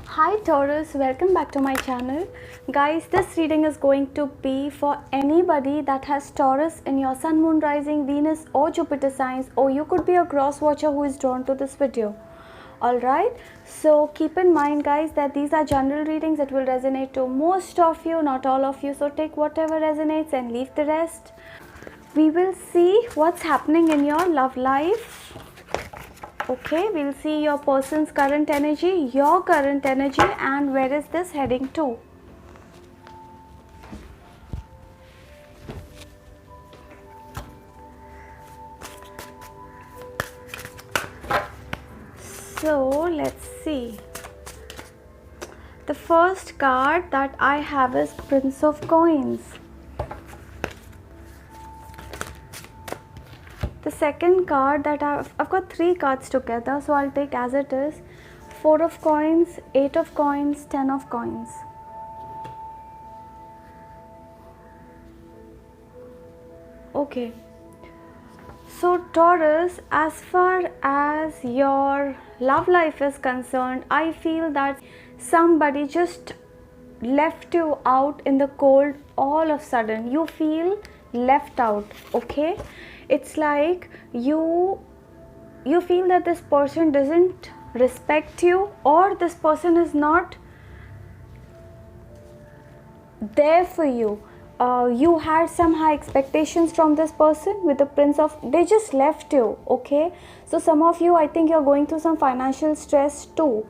Hi Taurus, welcome back to my channel. Guys, this reading is going to be for anybody that has Taurus in your Sun, Moon, Rising, Venus or Jupiter signs, or you could be a cross watcher who is drawn to this video. Alright, so keep in mind guys that these are general readings. It will resonate to most of you, not all of you. So take whatever resonates and leave the rest. We will see what's happening in your love life. Okay, we'll see your person's current energy, your current energy, and where is this heading to. So let's see. The first card that I have is Prince of Coins. The second card that I've got three cards together, so I'll take as it is. 4 of Coins, 8 of Coins, 10 of Coins. Okay. So Taurus, as far as your love life is concerned, I feel that somebody just left you out in the cold all of a sudden. You feel left out, okay? It's like you feel that this person doesn't respect you, or this person is not there for you. You had some high expectations from this person with the Prince of, they just left you, okay? So some of you, I think you're going through some financial stress too.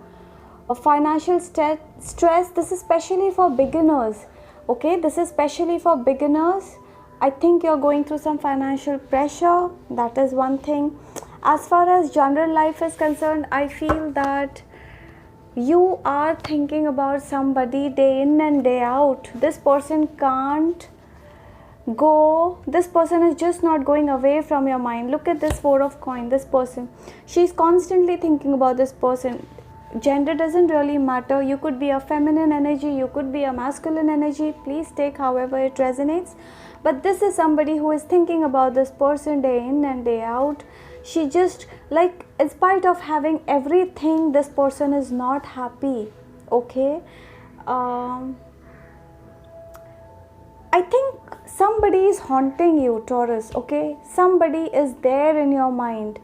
Financial stress, this is especially for beginners, okay? This is especially for beginners. I think you're going through some financial pressure. That is one thing. As far as general life is concerned, I feel that you are thinking about somebody day in and day out. This person can't go, this person is just not going away from your mind. Look at this 4 of Coins. This person, she's constantly thinking about this person. Gender doesn't really matter. You could be a feminine energy, you could be a masculine energy. Please take however it resonates. But this is somebody who is thinking about this person day in and day out. She just, like, in spite of having everything, this person is not happy, okay? I think somebody is haunting you, Taurus, okay? Somebody is there in your mind,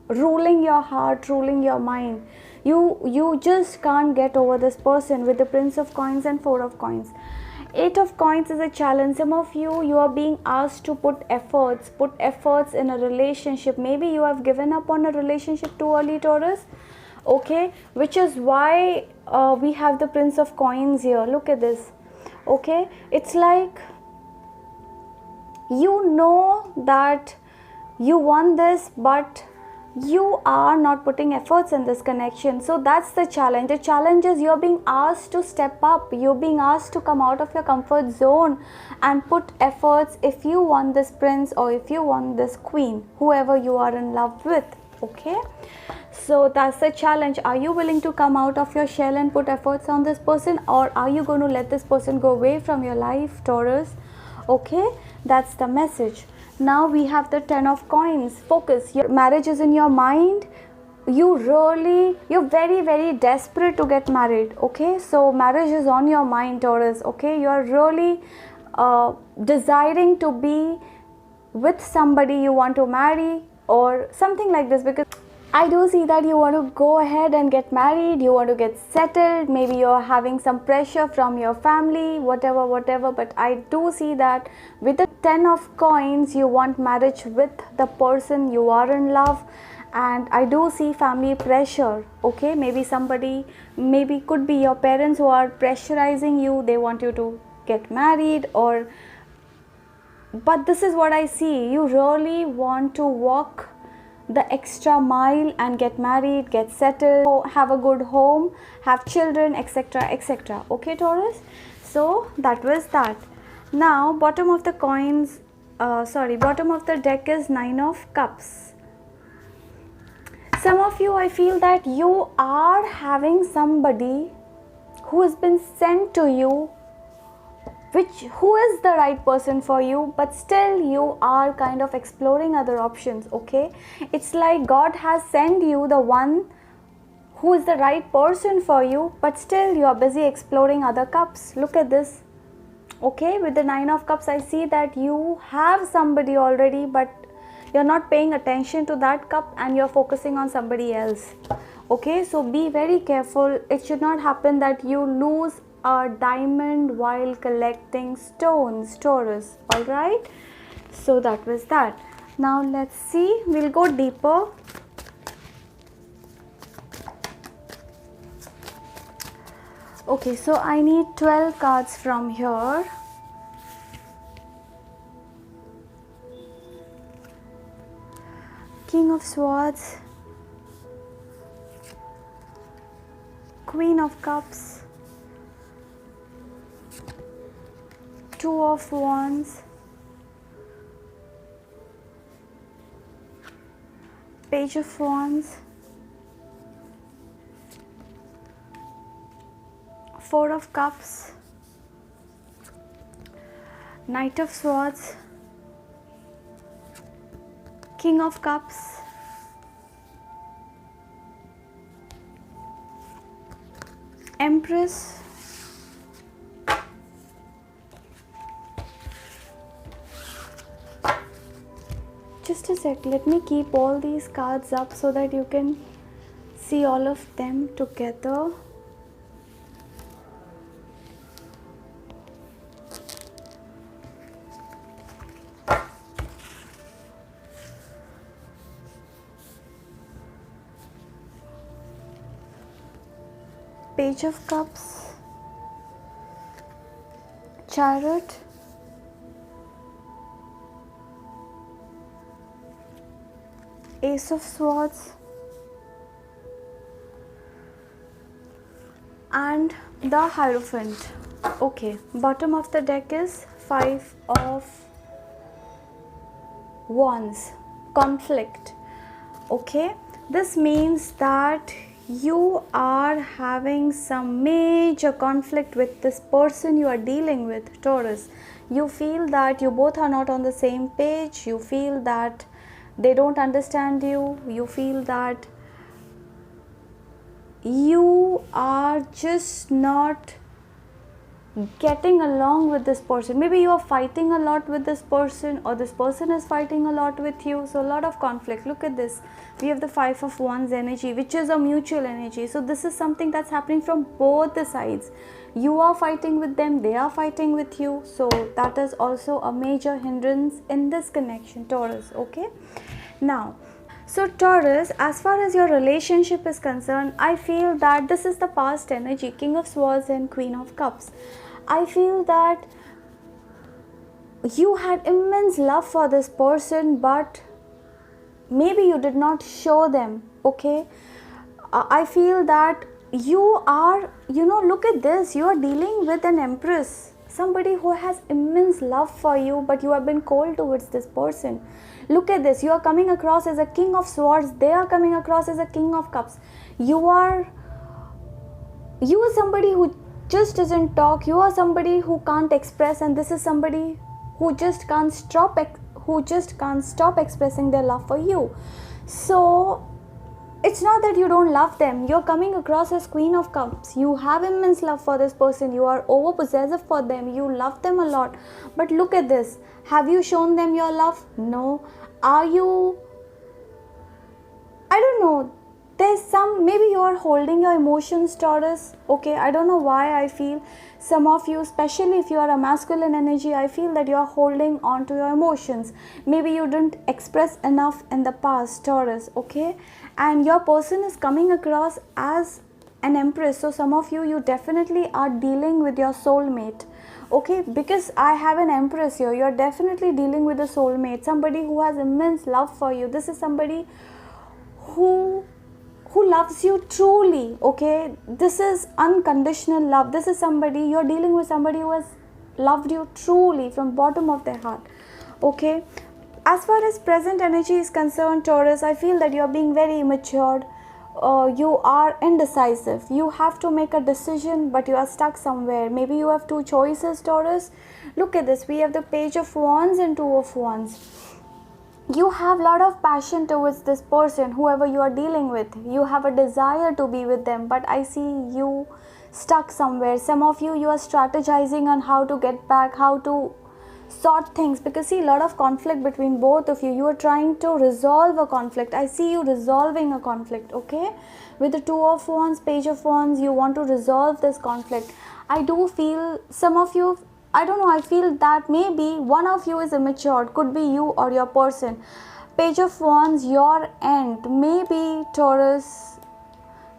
ruling your heart, ruling your mind. You just can't get over this person with the Prince of Coins and 4 of Coins. 8 of Coins is a challenge. Some of you are being asked to put efforts in a relationship. Maybe you have given up on a relationship too early, Taurus, okay? Which is why we have the Prince of Coins here. Look at this, okay? It's like you know that you want this, but you are not putting efforts in this connection. So that's the challenge. The challenge is you're being asked to step up. You're being asked to come out of your comfort zone and put efforts if you want this prince or if you want this queen, whoever you are in love with, okay? So that's the challenge. Are you willing to come out of your shell and put efforts on this person, or are you going to let this person go away from your life, Taurus? Okay, that's the message. Now we have the 10 of Coins. Focus. Your marriage is in your mind. You're very, very desperate to get married, okay? So marriage is on your mind, Taurus, okay? You're really desiring to be with somebody you want to marry or something like this, because I do see that you want to go ahead and get married, you want to get settled, maybe you're having some pressure from your family, whatever, but I do see that with the 10 of Coins, you want marriage with the person you are in love, and I do see family pressure, okay? Maybe somebody, maybe could be your parents who are pressurizing you, they want you to get married, or, but this is what I see, you really want to walk the extra mile and get married, get settled, have a good home, have children, etc, etc, okay, Taurus? So that was that. Now bottom of the coins, bottom of the deck is 9 of Cups. Some of you, I feel that you are having somebody who has been sent to you, who is the right person for you, but still you are kind of exploring other options, okay? It's like God has sent you the one who is the right person for you, but still you are busy exploring other cups. Look at this. Okay, with the 9 of cups, I see that you have somebody already, but you're not paying attention to that cup and you're focusing on somebody else. Okay, so be very careful. It should not happen that you lose a diamond while collecting stones, Taurus. All right, so that was that. Now let's see, we'll go deeper. Okay, so I need 12 cards from here. King of Swords, Queen of Cups, Two of Wands, Page of Wands, Four of Cups, Knight of Swords, King of Cups, Empress, just a sec, let me keep all these cards up so that you can see all of them together. Page of Cups, Chariot, Ace of Swords, and the Hierophant. Okay, bottom of the deck is 5 of Wands, conflict. Okay, this means that you are having some major conflict with this person you are dealing with, Taurus. You feel that you both are not on the same page. You feel that they don't understand you. You feel that you are just not getting along with this person. Maybe you are fighting a lot with this person, or this person is fighting a lot with you. So a lot of conflict. Look at this, we have the 5 of Wands energy, which is a mutual energy. So this is something that's happening from both the sides. You are fighting with them, they are fighting with you. So that is also a major hindrance in this connection, Taurus. Okay, now, so Taurus, as far as your relationship is concerned, I feel that this is the past energy, King of Swords and Queen of Cups. I feel that you had immense love for this person, but maybe you did not show them. Okay, I feel that you are, look at this, you are dealing with an Empress, somebody who has immense love for you, but you have been cold towards this person. Look at this, you are coming across as a King of Swords, they are coming across as a King of Cups. You are somebody who just doesn't talk, you are somebody who can't express, and this is somebody who just can't stop expressing their love for you. So it's not that you don't love them, you're coming across as Queen of Cups. You have immense love for this person, you are over possessive for them, you love them a lot. But look at this, have you shown them your love? No. Are you, I don't know, there's some, maybe you are holding your emotions, Taurus. Okay, I don't know why I feel some of you, especially if you are a masculine energy, I feel that you are holding on to your emotions. Maybe you didn't express enough in the past, Taurus. Okay, and your person is coming across as an Empress. So some of you definitely are dealing with your soulmate. Okay, because I have an Empress here, you're definitely dealing with a soulmate, somebody who has immense love for you. This is somebody who loves you truly. Okay, this is unconditional love. This is somebody, you're dealing with somebody who has loved you truly from bottom of their heart. Okay, as far as present energy is concerned, Taurus, I feel that you're being very immature. You are indecisive. You have to make a decision, but you are stuck somewhere. Maybe you have two choices, Taurus. Look at this, we have the Page of Wands and Two of Wands. You have a lot of passion towards this person, whoever you are dealing with. You have a desire to be with them, but I see you stuck somewhere. Some of you are strategizing on how to get back, how to sort things, because see, a lot of conflict between both of you. You are trying to resolve a conflict. I see you resolving a conflict. Okay, with the Two of Wands, Page of Wands, you want to resolve this conflict. I do feel some of you, I don't know, I feel that maybe one of you is immature. Could be you or your person. Page of Wands, your end. Maybe Taurus,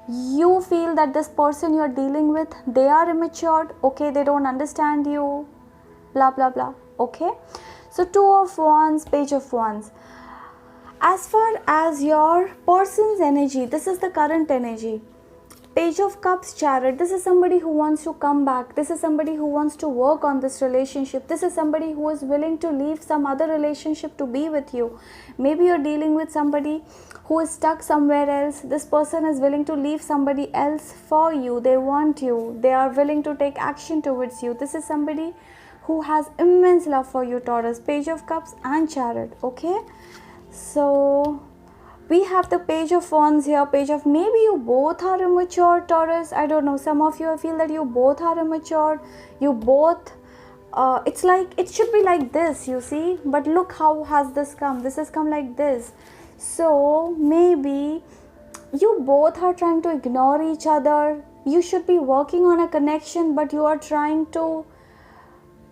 you feel that this person you are dealing with, they are immature. Okay, they don't understand you. Blah blah blah. Okay, so Two of Wands, Page of Wands. As far as your person's energy, this is the current energy. Page of Cups, Chariot. This is somebody who wants to come back. This is somebody who wants to work on this relationship. This is somebody who is willing to leave some other relationship to be with you. Maybe you're dealing with somebody who is stuck somewhere else. This person is willing to leave somebody else for you. They want you. They are willing to take action towards you. This is somebody who has immense love for you, Taurus. Page of Cups and Chariot. Okay, so we have the Page of Wands here. Page of, maybe you both are immature, Taurus. I don't know, some of you, I feel that you both are immature. You both, it's like, it should be like this, you see, but look how has this come. This has come like this. So maybe you both are trying to ignore each other. You should be working on a connection, but you are trying to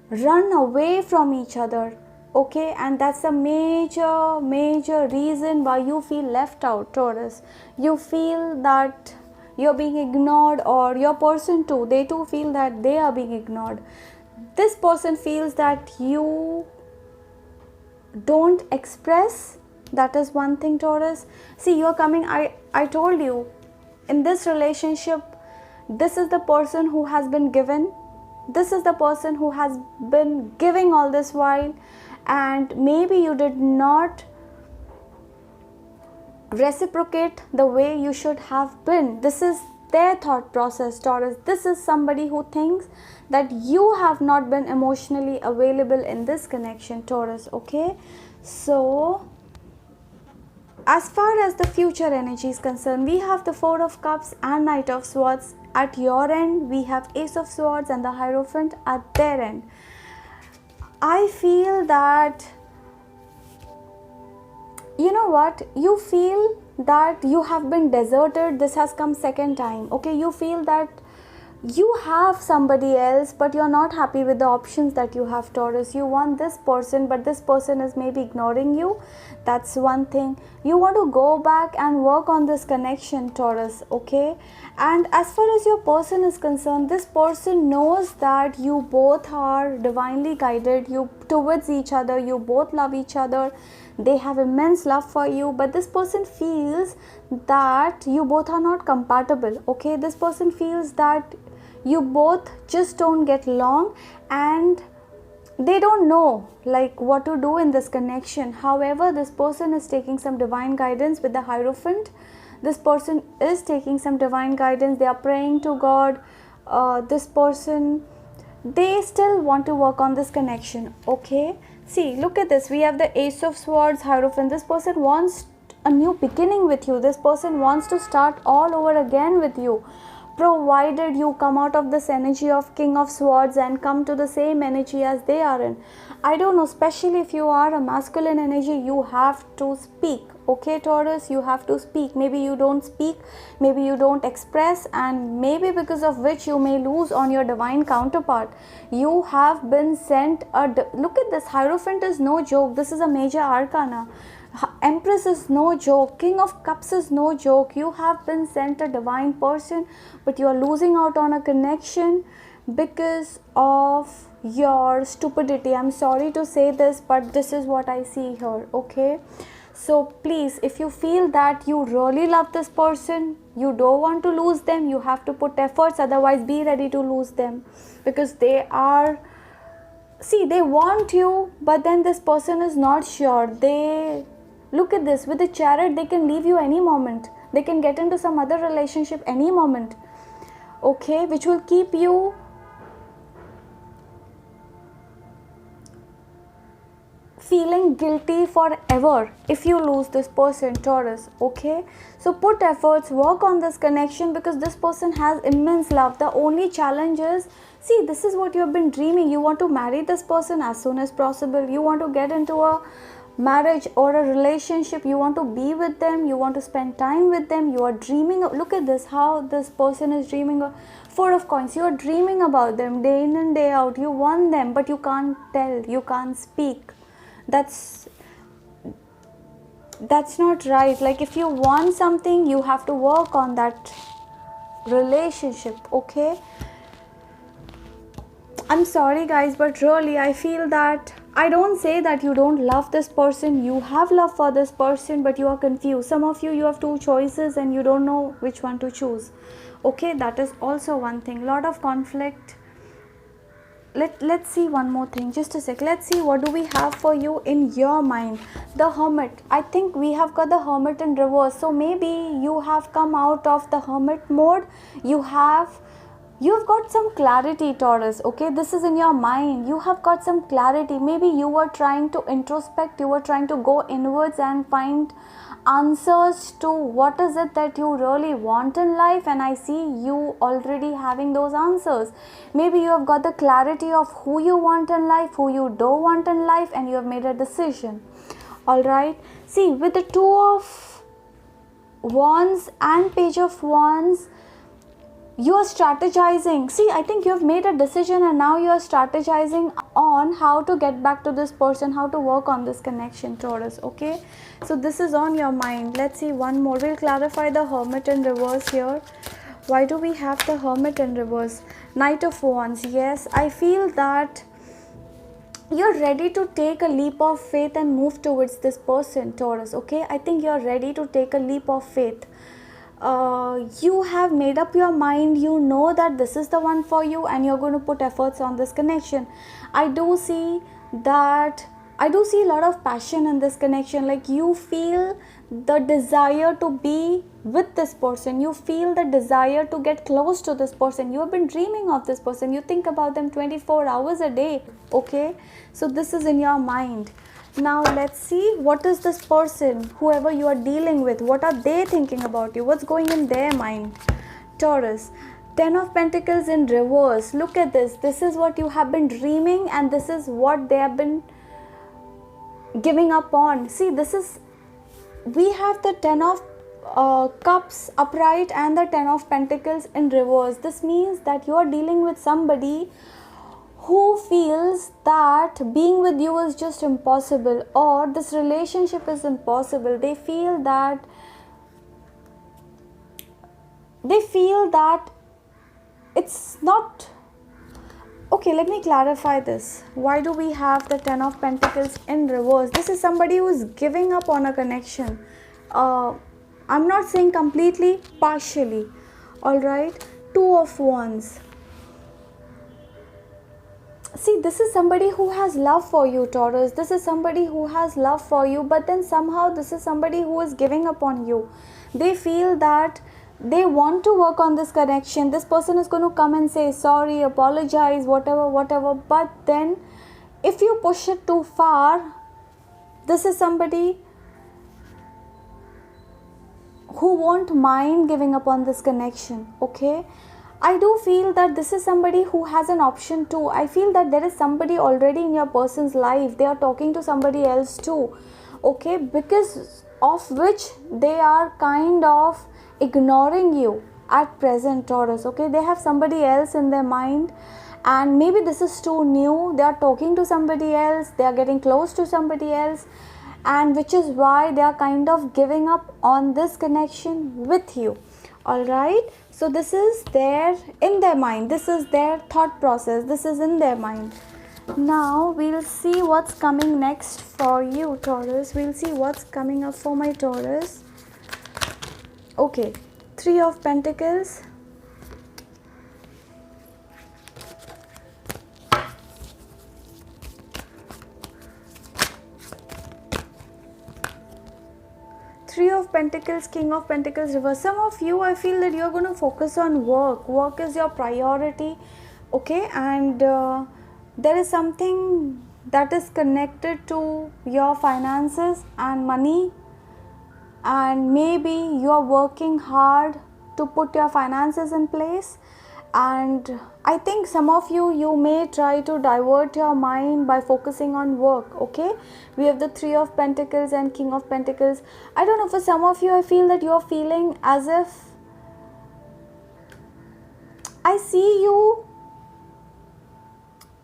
run away from each other. Okay, and that's a major reason why you feel left out, Taurus. You feel that you're being ignored, or your person too, they too feel that they are being ignored. This person feels that you don't express. That is one thing, Taurus. See, you're coming, I told you, in this relationship, this is the person who has been given. This is the person who has been giving all this while, and maybe you did not reciprocate the way you should have been. This is their thought process, Taurus. This is somebody who thinks that you have not been emotionally available in this connection, Taurus. Okay, so as far as the future energy is concerned, we have the Four of Cups and Knight of Swords. At your end, we have Ace of Swords and the Hierophant at their end. I feel that, you know what, you feel that you have been deserted. This has come second time. Okay, you feel that you have somebody else, but you're not happy with the options that you have, Taurus. You want this person, but this person is maybe ignoring you. That's one thing. You want to go back and work on this connection, Taurus. Okay, and as far as your person is concerned, this person knows that you both are divinely guided, you towards each other, you both love each other, they have immense love for you, but this person feels that you both are not compatible. Okay, this person feels that you both just don't get along, and they don't know like what to do in this connection. However, this person is taking some divine guidance with the Hierophant. This person is taking some divine guidance. They are praying to God. This person, they still want to work on this connection. Okay, see, look at this. We have the Ace of Swords, Hierophant. This person wants a new beginning with you. This person wants to start all over again with you, provided you come out of this energy of King of Swords and come to the same energy as they are in. I don't know, especially if you are a masculine energy, you have to speak. Okay, Taurus, you have to speak. Maybe you don't speak, maybe you don't express, and maybe because of which you may lose on your divine counterpart. You have been sent look at this. Hierophant is no joke. This is a major arcana. Empress is no joke. King of Cups is no joke. You have been sent a divine person, but you are losing out on a connection because of your stupidity. I'm sorry to say this, but this is what I see here. Okay, so please, if you feel that you really love this person, you don't want to lose them, you have to put efforts. Otherwise, be ready to lose them, because they are, see, they want you, but then this person is not sure. They, look at this, with the Chariot, they can leave you any moment. They can get into some other relationship any moment. Okay, which will keep you feeling guilty forever if you lose this person, Taurus. Okay, so put efforts, work on this connection, because this person has immense love. The only challenge is, see, this is what you have been dreaming. You want to marry this person as soon as possible. You want to get into a marriage or a relationship. You want to be with them. You want to spend time with them. You are dreaming of, look at this, how this person is dreaming of Four of Coins. You are dreaming about them day in and day out. You want them, but you can't tell, you can't speak. That's not right. Like, if you want something, you have to work on that relationship. Okay, I'm sorry guys, but really I feel that, I don't say that you don't love this person. You have love for this person, but you are confused. Some of you have two choices and you don't know which one to choose. Okay, that is also one thing. Lot of conflict. Let's see one more thing. Just a sec. Let's see what do we have for you in your mind. The Hermit. I think we have got the Hermit in reverse. So maybe you have come out of the Hermit mode. You've got some clarity, Taurus. Okay, this is in your mind. You have got some clarity. Maybe you were trying to introspect. You were trying to go inwards and find answers to what is it that you really want in life, and I see you already having those answers. Maybe you have got the clarity of who you want in life, who you don't want in life, and you have made a decision. All right, see, with the Two of Wands and Page of Wands, you are strategizing. See, I think you have made a decision and now you are strategizing on how to get back to this person, how to work on this connection, Taurus. Okay, so this is on your mind. Let's see one more. We'll clarify the Hermit in reverse here. Why do we have the Hermit in reverse? Knight of Wands. Yes, I feel that you're ready to take a leap of faith and move towards this person, Taurus. Okay, I think you're ready to take a leap of faith. You have made up your mind. You know that this is the one for you and you're going to put efforts on this connection. I do see a lot of passion in this connection. Like, you feel the desire to be with this person. You feel the desire to get close to this person. You have been dreaming of this person. You think about them 24 hours a day. Okay, so this is in your mind. Now let's see, what is this person, whoever you are dealing with, what are they thinking about you? What's going in their mind? Taurus. Ten of Pentacles in reverse. Look at this. This is what you have been dreaming and this is what they have been giving up on. See, we have the Ten of Cups upright and the Ten of Pentacles in reverse. This means that you are dealing with somebody who feels that being with you is just impossible, or this relationship is impossible. They feel that it's not okay. Let me clarify this. Why do we have the Ten of Pentacles in reverse? This is somebody who is giving up on a connection. I'm not saying completely, partially. All right, Two of Wands. See, this is somebody who has love for you, Taurus. This is somebody who has love for you, but then somehow this is somebody who is giving up on you. They feel that they want to work on this connection. This person is going to come and say sorry, apologize, whatever. But then if you push it too far, this is somebody who won't mind giving up on this connection. Okay, I do feel that this is somebody who has an option too. I feel that there is somebody already in your person's life. They are talking to somebody else too. Okay, because of which they are kind of ignoring you at present, Taurus. Okay, they have somebody else in their mind and maybe this is too new. They are talking to somebody else. They are getting close to somebody else, and which is why they are kind of giving up on this connection with you. All right, so this is there in their mind. This is their thought process. This is in their mind. Now we'll see what's coming next for you, Taurus. We'll see what's coming up for my Taurus. Okay, Three of Pentacles. Three of Pentacles, King of Pentacles reverse. Some of you, I feel that you're going to focus on work. Work is your priority. Okay, and there is something that is connected to your finances and money, and maybe you are working hard to put your finances in place. And I think some of you may try to divert your mind by focusing on work. Okay, we have the Three of Pentacles and King of Pentacles. I don't know, for some of you I feel that you are feeling as if I see you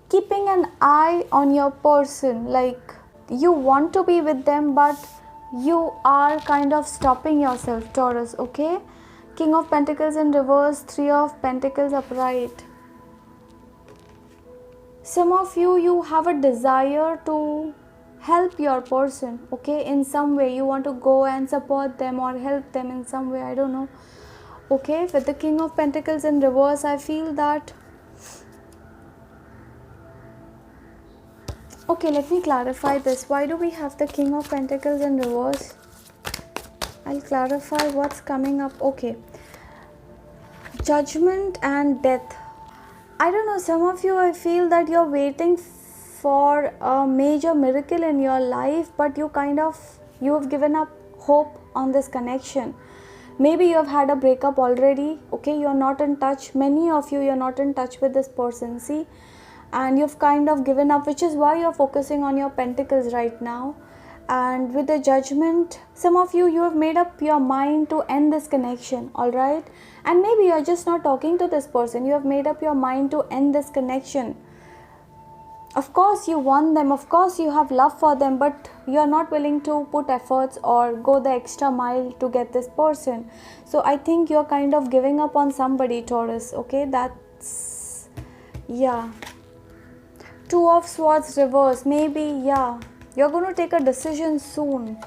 keeping an eye on your person, like you want to be with them but you are kind of stopping yourself, Taurus. Okay, King of Pentacles in reverse, Three of Pentacles upright. Some of you have a desire to help your person, okay, in some way. You want to go and support them or help them in some way, I don't know. Okay, with the King of Pentacles in reverse, I feel that, okay, let me clarify this. Why do we have the King of Pentacles in reverse? I'll clarify what's coming up. Okay, Judgment and Death. I don't know, some of you, I feel that you're waiting for a major miracle in your life, but you have given up hope on this connection. Maybe you have had a breakup already. Okay, you're not in touch. Many of you, you're not in touch with this person, see, and you've kind of given up, which is why you're focusing on your pentacles right now. And with the Judgment, some of you have made up your mind to end this connection, all right? And maybe you're just not talking to this person. You have made up your mind to end this connection. Of course you want them, of course you have love for them, but you are not willing to put efforts or go the extra mile to get this person. So I think you're kind of giving up on somebody, Taurus. Okay, that's, yeah. Two of Swords reverse. Maybe, yeah, you're going to take a decision soon,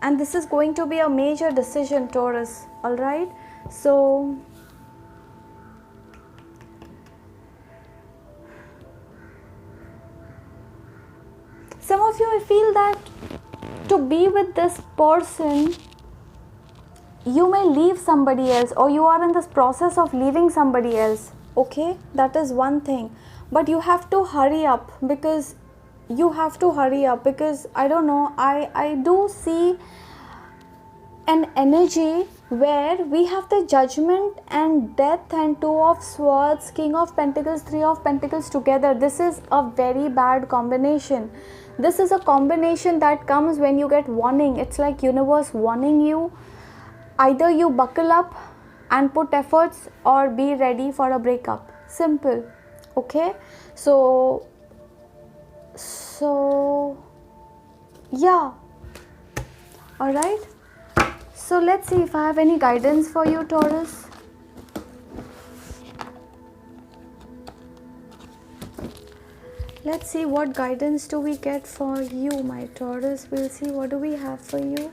and this is going to be a major decision, Taurus. All right, so some of you, I feel that to be with this person, you may leave somebody else, or you are in this process of leaving somebody else. Okay, that is one thing, but you have to hurry up, because I don't know, I do see an energy where we have the Judgment and Death and Two of Swords, King of Pentacles, Three of Pentacles together. This is a very bad combination. This is a combination that comes when you get warning. It's like universe warning you. Either you buckle up and put efforts, or be ready for a breakup. Simple. Okay, so yeah, all right. So let's see if I have any guidance for you, Taurus. Let's see what guidance do we get for you, my Taurus. We'll see what do we have for you.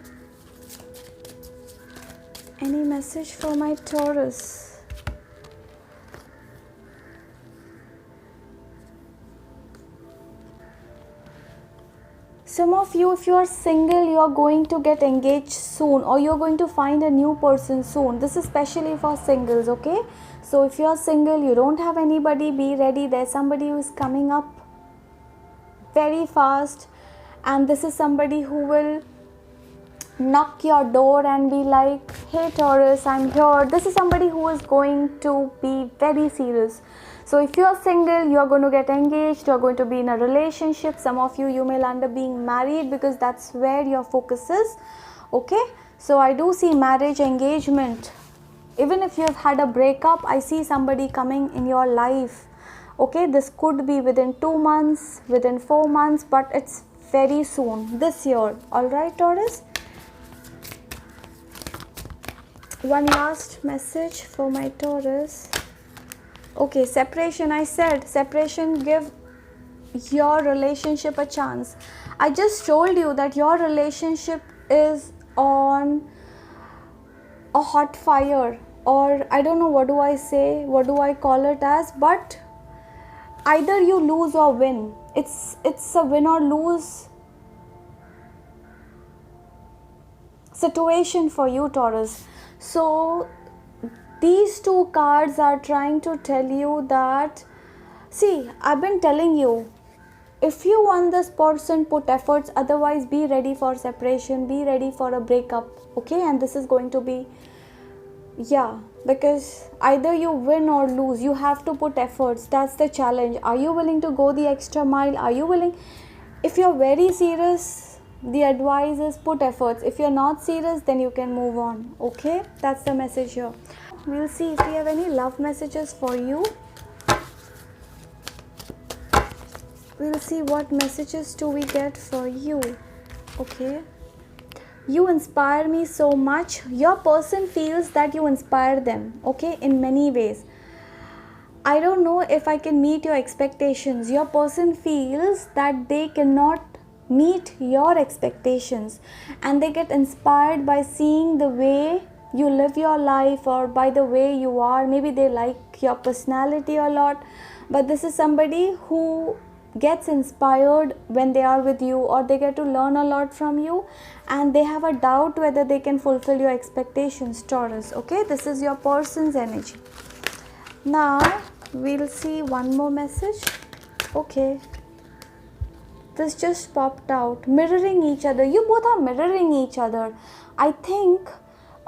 Any message for my Taurus? Some of you, if you are single, you are going to get engaged soon, or you are going to find a new person soon. This is especially for singles, okay? So if you are single, you don't have anybody, be ready. There's somebody who is coming up very fast, and this is somebody who will knock your door and be like, hey Taurus, I'm here. This is somebody who is going to be very serious. So if you are single, you are going to get engaged, you are going to be in a relationship. Some of you may land up being married, because that's where your focus is. Okay, so I do see marriage, engagement. Even if you have had a breakup, I see somebody coming in your life. Okay, this could be within 2 months, within 4 months, but it's very soon, this year. All right, Taurus. One last message for my Taurus. Okay, separation. I said separation, give your relationship a chance. I just told you that your relationship is on a hot fire, or I don't know, what do I say, what do I call it as, but either you lose or win. It's a win or lose situation for you, Taurus. So these two cards are trying to tell you that, see, I've been telling you, If you want this person, put efforts, otherwise be ready for separation, be ready for a breakup, okay? And this is going to be, yeah, because either you win or lose, you have to put efforts. That's the challenge. Are you willing to go the extra mile? Are you willing? If you're very serious, the advice is put efforts. If you're not serious, then you can move on, okay? That's the message here. We'll see if we have any love messages for you. We'll see what messages do we get for you, okay? You inspire me so much. Your person feels that you inspire them, okay, in many ways. I don't know if I can meet your expectations. Your person feels that they cannot meet your expectations, and they get inspired by seeing the way you live your life or by the way you are. Maybe they like your personality a lot, but this is somebody who gets inspired when they are with you, or they get to learn a lot from you, and they have a doubt whether they can fulfill your expectations, Taurus, okay? This is your person's energy. Now we'll see one more message, okay? This just popped out. Mirroring each other. You both are mirroring each other. I think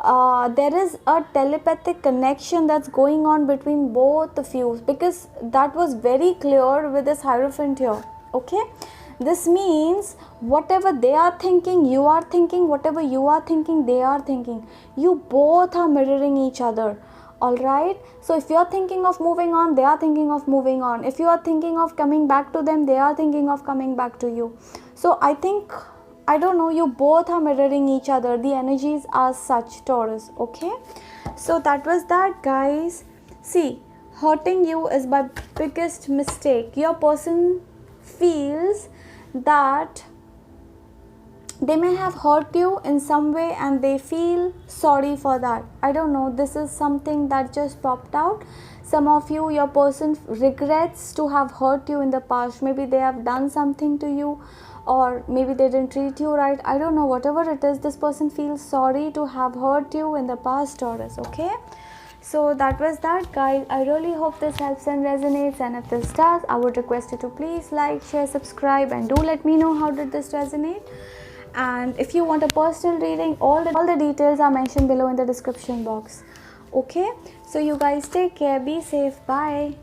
there is a telepathic connection that's going on between both of you, because that was very clear with this Hierophant here, okay? This means whatever they are thinking, you are thinking, whatever you are thinking, they are thinking. You both are mirroring each other, alright? So if you are thinking of moving on, they are thinking of moving on. If you are thinking of coming back to them, they are thinking of coming back to you. So I think, I don't know, you both are mirroring each other. The energies are such, Taurus, okay? So that was that, guys. See, hurting you is my biggest mistake. Your person feels that they may have hurt you in some way and they feel sorry for that. I don't know, this is something that just popped out. Some of you, your person regrets to have hurt you in the past. Maybe they have done something to you, or maybe they didn't treat you right. I don't know, whatever it is, this person feels sorry to have hurt you in the past, Taurus, okay? So that was that, guys. I really hope this helps and resonates, and if this does, I would request you to please like, share, subscribe, and do let me know how did this resonate. And if you want a personal reading, all the details are mentioned below in the description box, okay? So you guys take care, be safe, bye.